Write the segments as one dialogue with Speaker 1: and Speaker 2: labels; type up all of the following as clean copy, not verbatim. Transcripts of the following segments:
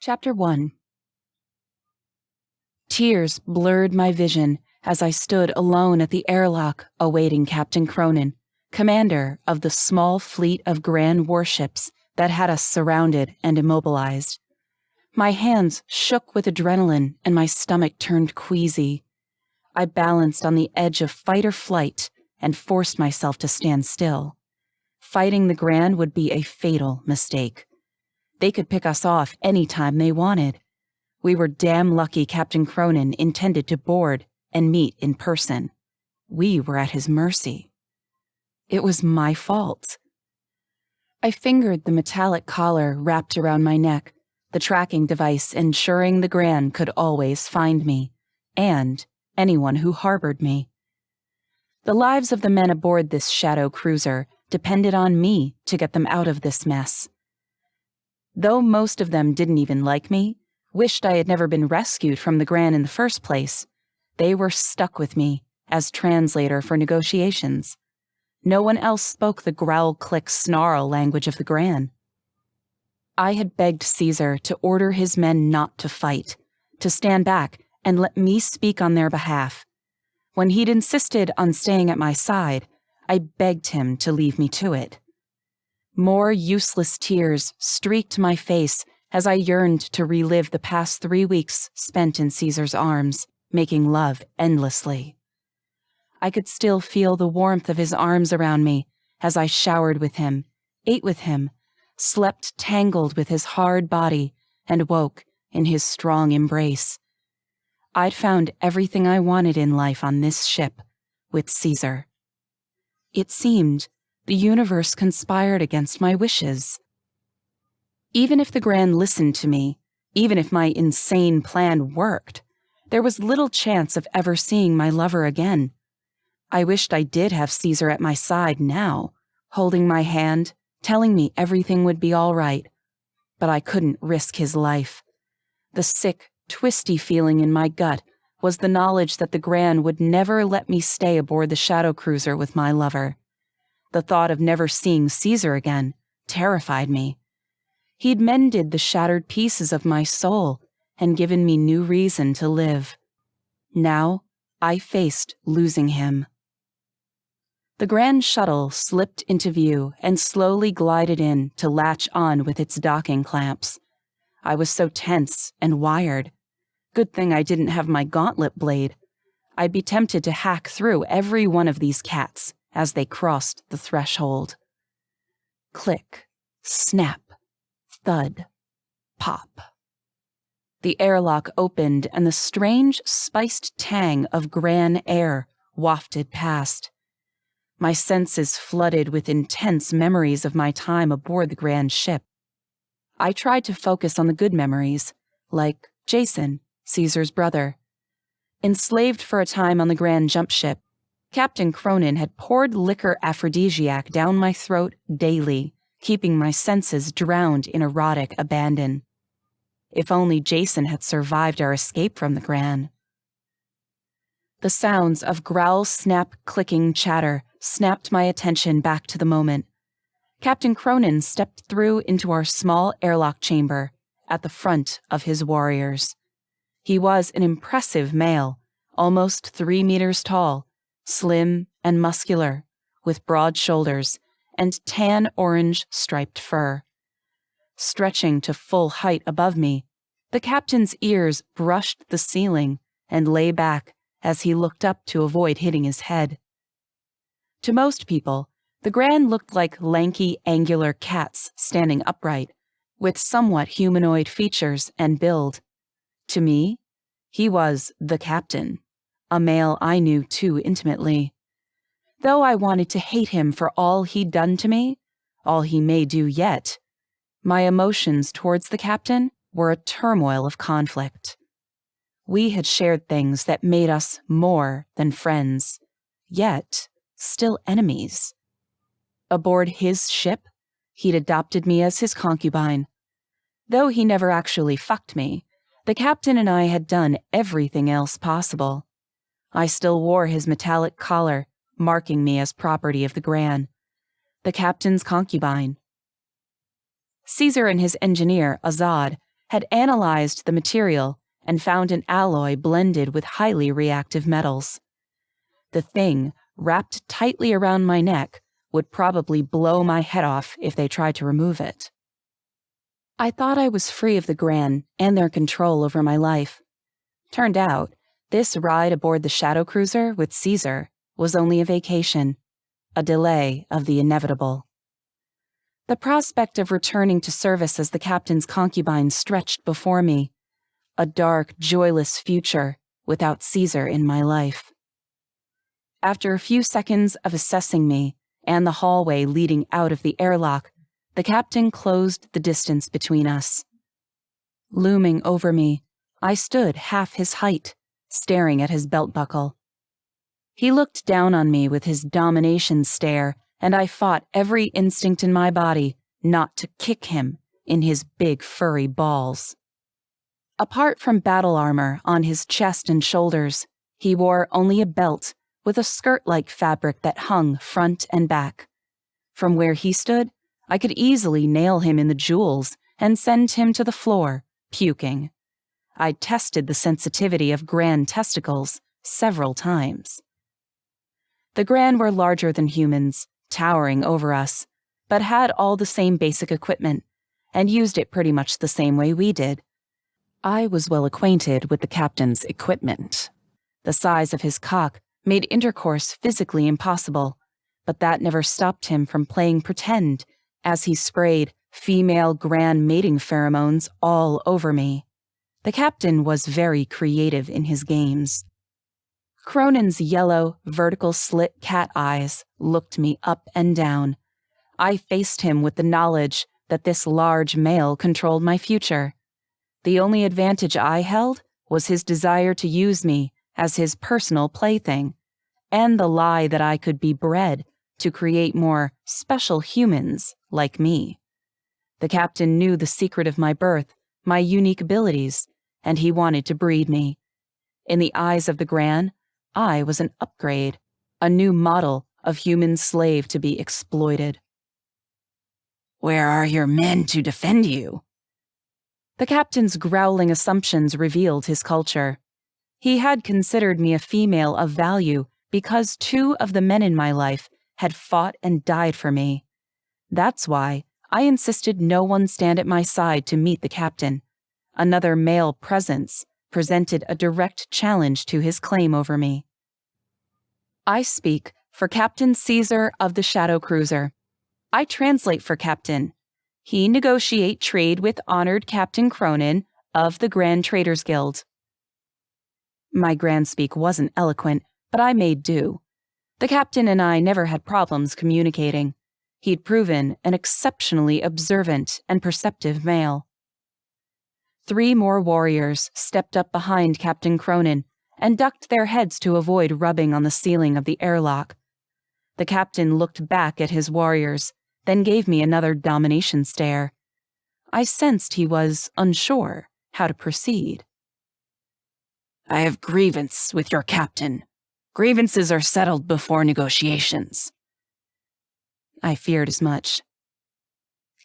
Speaker 1: Chapter 1. Tears blurred my vision as I stood alone at the airlock awaiting Captain Cronin, commander of the small fleet of grand warships that had us surrounded and immobilized. My hands shook with adrenaline and my stomach turned queasy. I balanced on the edge of fight or flight and forced myself to stand still. Fighting the Grand would be a fatal mistake. They could pick us off any time they wanted. We were damn lucky Captain Cronin intended to board and meet in person. We were at his mercy. It was my fault. I fingered the metallic collar wrapped around my neck, the tracking device ensuring the Grand could always find me, and anyone who harbored me. The lives of the men aboard this shadow cruiser depended on me to get them out of this mess. Though most of them didn't even like me, wished I had never been rescued from the Grand in the first place, they were stuck with me as translator for negotiations. No one else spoke the growl-click-snarl language of the Grand. I had begged Caesar to order his men not to fight, to stand back and let me speak on their behalf. When he'd insisted on staying at my side, I begged him to leave me to it. More useless tears streaked my face as I yearned to relive the past 3 weeks spent in Caesar's arms, making love endlessly. I could still feel the warmth of his arms around me as I showered with him, ate with him, slept tangled with his hard body, and woke in his strong embrace. I'd found everything I wanted in life on this ship, with Caesar. It seemed the universe conspired against my wishes. Even if the Grand listened to me, even if my insane plan worked, there was little chance of ever seeing my lover again. I wished I did have Caesar at my side now, holding my hand, telling me everything would be all right. But I couldn't risk his life. The sick, twisty feeling in my gut was the knowledge that the Grand would never let me stay aboard the shadow cruiser with my lover. The thought of never seeing Caesar again terrified me. He'd mended the shattered pieces of my soul and given me new reason to live. Now I faced losing him. The Grand Shuttle slipped into view and slowly glided in to latch on with its docking clamps. I was so tense and wired. Good thing I didn't have my gauntlet blade. I'd be tempted to hack through every one of these cats as they crossed the threshold. Click, snap, thud, pop. The airlock opened and the strange, spiced tang of Gran air wafted past. My senses flooded with intense memories of my time aboard the Grand ship. I tried to focus on the good memories, like Jason, Caesar's brother. Enslaved for a time on the Grand jump ship, Captain Cronin had poured liquor aphrodisiac down my throat daily, keeping my senses drowned in erotic abandon. If only Jason had survived our escape from the Grand. The sounds of growl, snap, clicking chatter snapped my attention back to the moment. Captain Cronin stepped through into our small airlock chamber at the front of his warriors. He was an impressive male, almost 3 meters tall, slim and muscular, with broad shoulders and tan-orange striped fur. Stretching to full height above me, the captain's ears brushed the ceiling and lay back as he looked up to avoid hitting his head. To most people, the Grand looked like lanky, angular cats standing upright, with somewhat humanoid features and build. To me, he was the captain, a male I knew too intimately. Though I wanted to hate him for all he'd done to me, all he may do yet, my emotions towards the captain were a turmoil of conflict. We had shared things that made us more than friends, yet still enemies. Aboard his ship, he'd adopted me as his concubine. Though he never actually fucked me, the captain and I had done everything else possible. I still wore his metallic collar, marking me as property of the Grand, the captain's concubine. Caesar and his engineer, Azad, had analyzed the material and found an alloy blended with highly reactive metals. The thing, wrapped tightly around my neck, would probably blow my head off if they tried to remove it. I thought I was free of the Gran and their control over my life. Turned out, this ride aboard the shadow cruiser with Caesar was only a vacation, a delay of the inevitable. The prospect of returning to service as the captain's concubine stretched before me, a dark, joyless future without Caesar in my life. After a few seconds of assessing me and the hallway leading out of the airlock, the captain closed the distance between us. Looming over me, I stood half his height, staring at his belt buckle. He looked down on me with his domination stare, and I fought every instinct in my body not to kick him in his big furry balls. Apart from battle armor on his chest and shoulders, he wore only a belt with a skirt-like fabric that hung front and back. From where he stood, I could easily nail him in the jewels and send him to the floor, puking. I tested the sensitivity of Gran testicles several times. The Gran were larger than humans, towering over us, but had all the same basic equipment, and used it pretty much the same way we did. I was well acquainted with the captain's equipment. The size of his cock made intercourse physically impossible, but that never stopped him from playing pretend as he sprayed female Gran mating pheromones all over me. The captain was very creative in his games. Cronin's yellow, vertical slit cat eyes looked me up and down. I faced him with the knowledge that this large male controlled my future. The only advantage I held was his desire to use me as his personal plaything, and the lie that I could be bred to create more special humans like me. The captain knew the secret of my birth, my unique abilities, and he wanted to breed me. In the eyes of the Gran, I was an upgrade, a new model of human slave to be exploited. "Where are your men to defend you?" The captain's growling assumptions revealed his culture. He had considered me a female of value because 2 of the men in my life had fought and died for me. That's why I insisted no one stand at my side to meet the captain. Another male presence presented a direct challenge to his claim over me. I speak for Captain Caesar of the Shadow Cruiser. I translate for Captain. He negotiate trade with honored Captain Cronin of the Grand Traders Guild. My Gran speak wasn't eloquent, but I made do. The captain and I never had problems communicating. He'd proven an exceptionally observant and perceptive male. 3 more warriors stepped up behind Captain Cronin and ducked their heads to avoid rubbing on the ceiling of the airlock. The captain looked back at his warriors, then gave me another domination stare. I sensed he was unsure how to proceed. "I have grievance with your captain. Grievances are settled before negotiations." I feared as much.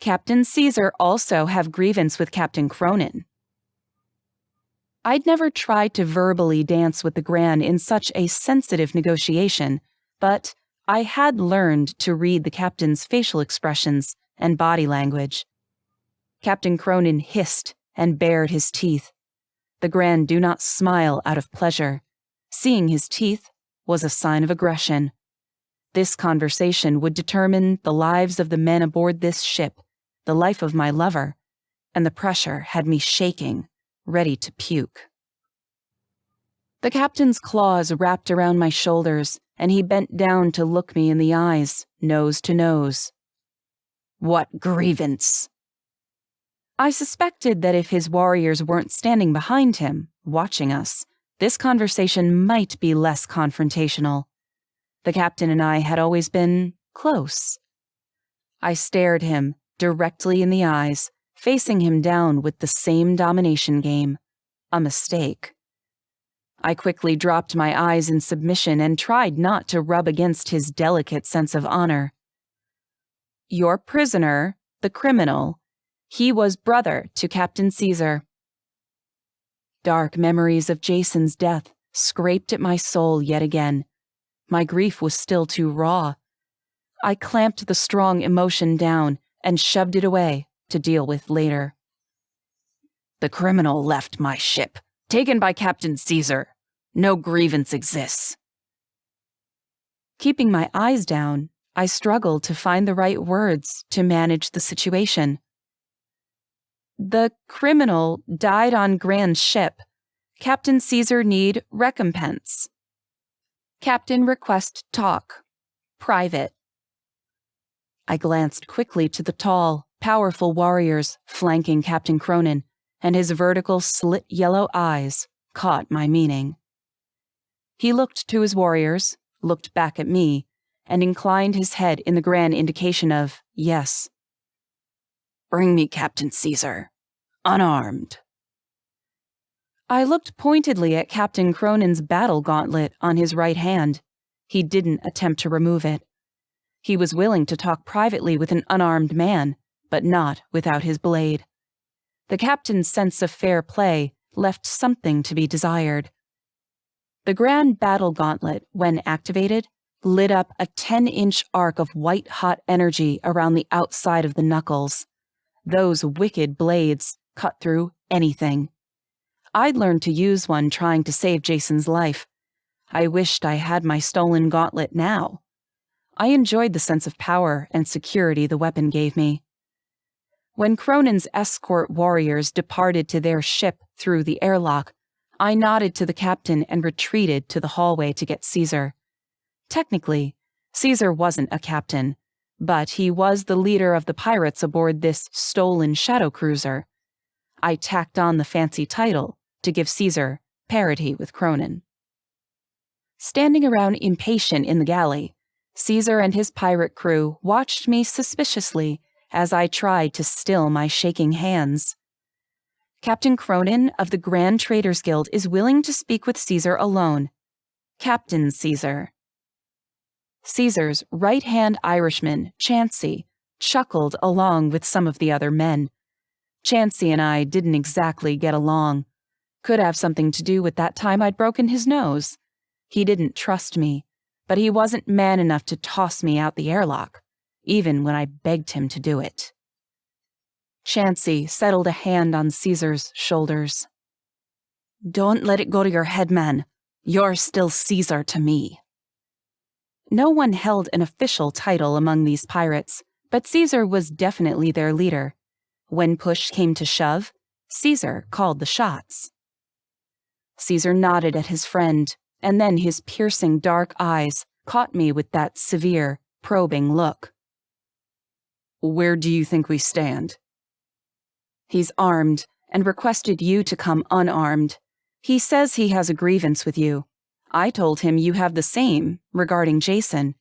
Speaker 1: Captain Caesar also have grievance with Captain Cronin. I'd never tried to verbally dance with the Gran in such a sensitive negotiation, but I had learned to read the captain's facial expressions and body language. Captain Cronin hissed and bared his teeth. The Gran do not smile out of pleasure. Seeing his teeth was a sign of aggression. This conversation would determine the lives of the men aboard this ship, the life of my lover, and the pressure had me shaking, ready to puke. The captain's claws wrapped around my shoulders, and he bent down to look me in the eyes, nose to nose. "What grievance?" I suspected that if his warriors weren't standing behind him, watching us, this conversation might be less confrontational. The captain and I had always been close. I stared him directly in the eyes, facing him down with the same domination game. A mistake. I quickly dropped my eyes in submission and tried not to rub against his delicate sense of honor. "Your prisoner, the criminal, He was brother to Captain Caesar. Dark memories of Jason's death scraped at my soul yet again. My grief was still too raw. I clamped the strong emotion down and shoved it away to deal with later. The criminal left my ship, taken by Captain Caesar. No grievance exists. Keeping my eyes down, I struggled to find the right words to manage the situation. The criminal died on Grand's ship. Captain Caesar need recompense. Captain request talk. Private. I glanced quickly to the tall, powerful warriors flanking Captain Cronin, and his vertical slit yellow eyes caught my meaning. He looked to his warriors, looked back at me, and inclined his head in the grand indication of yes. Bring me Captain Caesar, unarmed. I looked pointedly at Captain Cronin's battle gauntlet on his right hand. He didn't attempt to remove it. He was willing to talk privately with an unarmed man, but not without his blade. The captain's sense of fair play left something to be desired. The grand battle gauntlet, when activated, lit up a 10-inch arc of white-hot energy around the outside of the knuckles. Those wicked blades cut through anything. I'd learned to use one trying to save Jason's life. I wished I had my stolen gauntlet now. I enjoyed the sense of power and security the weapon gave me. When Cronin's escort warriors departed to their ship through the airlock, I nodded to the captain and retreated to the hallway to get Caesar. Technically, Caesar wasn't a captain, but he was the leader of the pirates aboard this stolen shadow cruiser. I tacked on the fancy title to give Caesar parity with Cronin. Standing around impatient in the galley, Caesar and his pirate crew watched me suspiciously as I tried to still my shaking hands. Captain Cronin of the Grand Traders Guild is willing to speak with Caesar alone. Captain Caesar. Caesar's right-hand Irishman, Chansey, chuckled along with some of the other men. Chansey and I didn't exactly get along. Could have something to do with that time I'd broken his nose. He didn't trust me, but he wasn't man enough to toss me out the airlock, even when I begged him to do it. Chansey settled a hand on Caesar's shoulders. Don't let it go to your head, man. You're still Caesar to me. No one held an official title among these pirates, but Caesar was definitely their leader. When push came to shove, Caesar called the shots. Caesar nodded at his friend, and then his piercing dark eyes caught me with that severe, probing look. Where do you think we stand? He's armed and requested you to come unarmed. He says he has a grievance with you. I told him you have the same regarding Jason.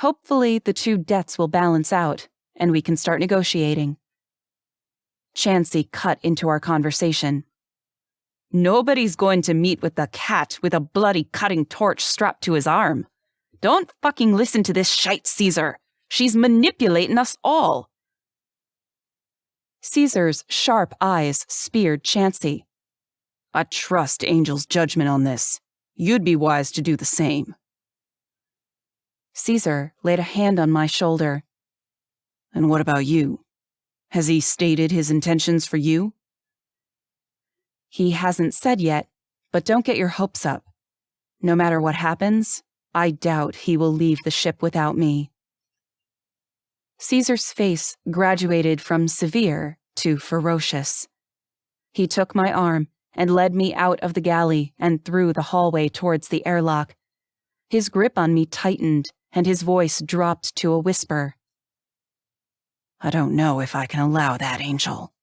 Speaker 1: Hopefully the two debts will balance out, and we can start negotiating. Chansey cut into our conversation. Nobody's going to meet with the cat with a bloody cutting torch strapped to his arm. Don't fucking listen to this shite Caesar. She's manipulating us all. Caesar's sharp eyes speared Chansey. I trust Angel's judgment on this. You'd be wise to do the same. Caesar laid a hand on my shoulder. And what about you? Has he stated his intentions for you? He hasn't said yet, but don't get your hopes up. No matter what happens, I doubt he will leave the ship without me. Caesar's face graduated from severe to ferocious. He took my arm and led me out of the galley and through the hallway towards the airlock. His grip on me tightened, and his voice dropped to a whisper. I don't know if I can allow that, Angel.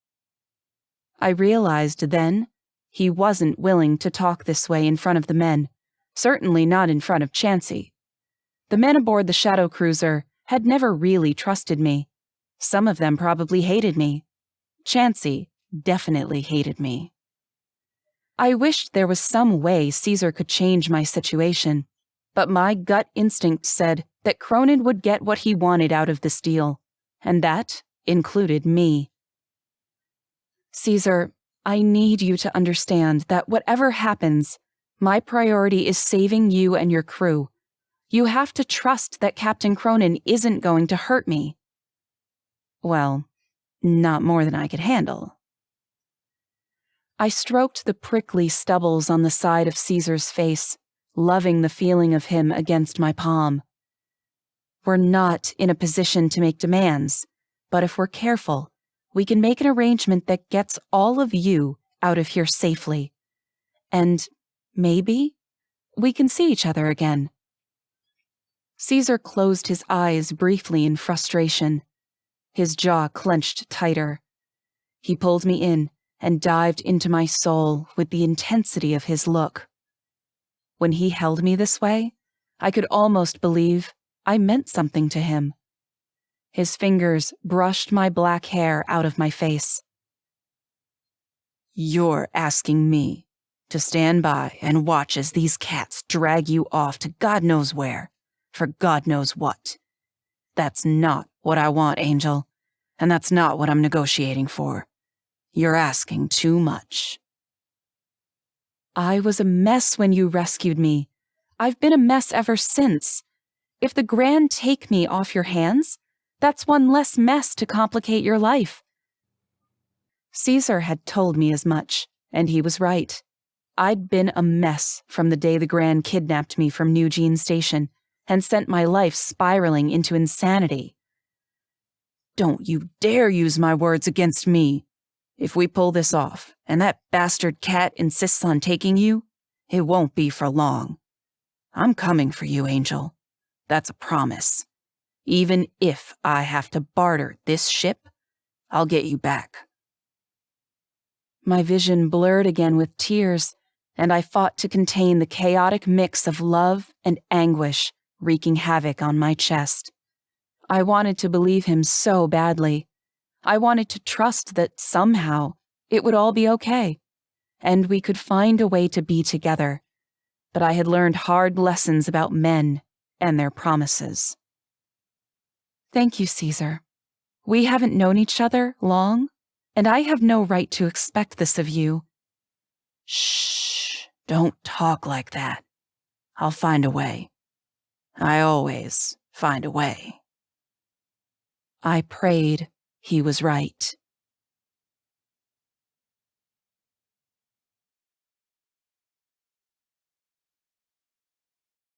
Speaker 1: I realized then he wasn't willing to talk this way in front of the men, certainly not in front of Chansey. The men aboard the shadow cruiser had never really trusted me. Some of them probably hated me. Chansey definitely hated me. I wished there was some way Caesar could change my situation, but my gut instinct said that Cronin would get what he wanted out of this deal, and that included me. Caesar, I need you to understand that whatever happens, my priority is saving you and your crew. You have to trust that Captain Cronin isn't going to hurt me. Well, not more than I could handle. I stroked the prickly stubbles on the side of Caesar's face, loving the feeling of him against my palm. We're not in a position to make demands, but if we're careful, we can make an arrangement that gets all of you out of here safely. And maybe we can see each other again. Caesar closed his eyes briefly in frustration. His jaw clenched tighter. He pulled me in and dived into my soul with the intensity of his look. When he held me this way, I could almost believe I meant something to him. His fingers brushed my black hair out of my face. You're asking me to stand by and watch as these cats drag you off to God knows where, for God knows what. That's not what I want, Angel, and that's not what I'm negotiating for. You're asking too much. I was a mess when you rescued me. I've been a mess ever since. If the Grand take me off your hands, that's one less mess to complicate your life. Caesar had told me as much, and he was right. I'd been a mess from the day the Grand kidnapped me from New Jean Station and sent my life spiraling into insanity. Don't you dare use my words against me. If we pull this off, and that bastard cat insists on taking you, it won't be for long. I'm coming for you, Angel. That's a promise. Even if I have to barter this ship, I'll get you back. My vision blurred again with tears, and I fought to contain the chaotic mix of love and anguish wreaking havoc on my chest. I wanted to believe him so badly. I wanted to trust that somehow it would all be okay, and we could find a way to be together. But I had learned hard lessons about men and their promises. Thank you, Caesar. We haven't known each other long, and I have no right to expect this of you. Shh, don't talk like that. I'll find a way. I always find a way. I prayed he was right.